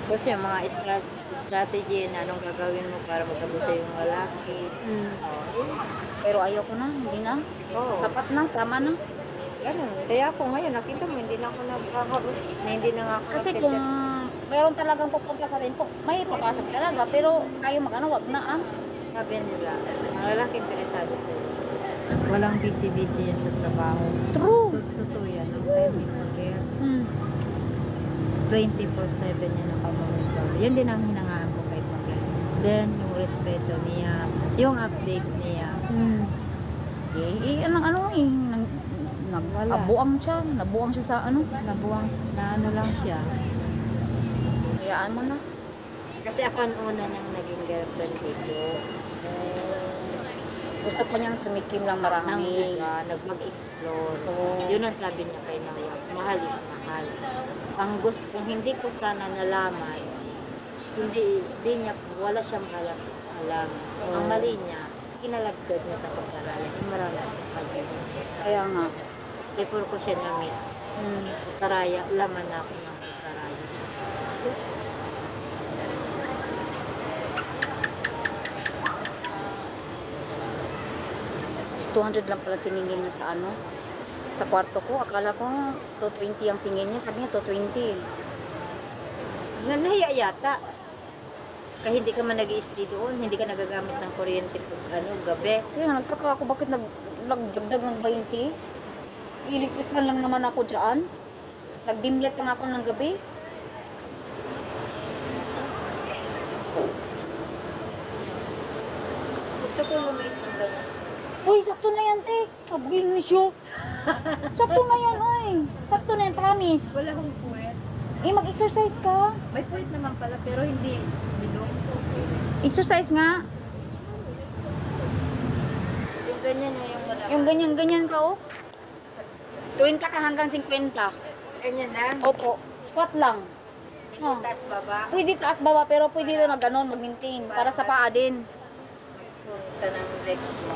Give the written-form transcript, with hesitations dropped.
Tapos yung mga strategy na anong gagawin mo para magkagusto sa yung lalaki. Mm. Oh, yun. Pero ayoko na, hindi na. Oo. Sapat na, tama na. Ganun. Kaya ako ngayon, nakita mo, hindi na ako hindi na nga ako Kasi nagchat. kung meron talagang pupunta sa atin po, may papasok talaga. Pero kayo mag-ano, wag na ah. Sabi nila, ang lalaki interesado sa'yo. Walang busy-busy yan sa trabaho. True. Totoo yan. Ang time ni Miguel, Mm. 24/7 yan nakamonitor. Yan din ang hinangaan ko kay Miguel. Then, yung respeto niya, yung update niya. Mm. Ano Wala. nabuang siya sa ano. Nabuwang, na ano lang siya. Hayaan mo na. Kasi ako ang una nang naging girlfriend dito. Gusto pa niyang tumikim ng marami. Nag-mag-explore. Oo. Yun ang sabi niya kay Noya, mahal is mahal. Ang gusto, kung hindi ko sana nalaman, wala siyang alam. Oo. Ang mali niya, kinalagdag niya sa pag-aralan. Marami akong pag-ibig. Kaya nga. Before ko siya na-meet, Mm. Taraya, laman na ako ng Taraya. So, 200 lang pala siningil niya sa ano. Sa kwarto ko. Akala ko 220 ang singil niya. Sabi niya 220. nahiya yata. Kaya hindi ka man nag-i-stay doon, hindi ka nagagamit ng kuryente pag gabi. Kaya nga, nagtaka ako bakit nagdagdag ng 20. Electric man lang naman ako dyan. Nag-dimlet lang ako ng gabi. Gusto ko lumit ng ganun. Uy, sakto na yan, te. Kabugin mo siya. Sakto na yan, uy. Sakto na yan, promise. Wala akong puwet. Eh, mag-exercise ka. May puwet naman pala, pero hindi bilog. Exercise nga. Yung ganyan na yung wala. Yung ganyan-ganyan ka, oh. Tuwing ka hanggang 50. Ganyan lang. Opo. Squat lang. Hindi Oh. taas baba. Pwede taas baba, pero pwede rin mag-ganon, mag-maintain. Para sa paa din. Punta ng legs mo.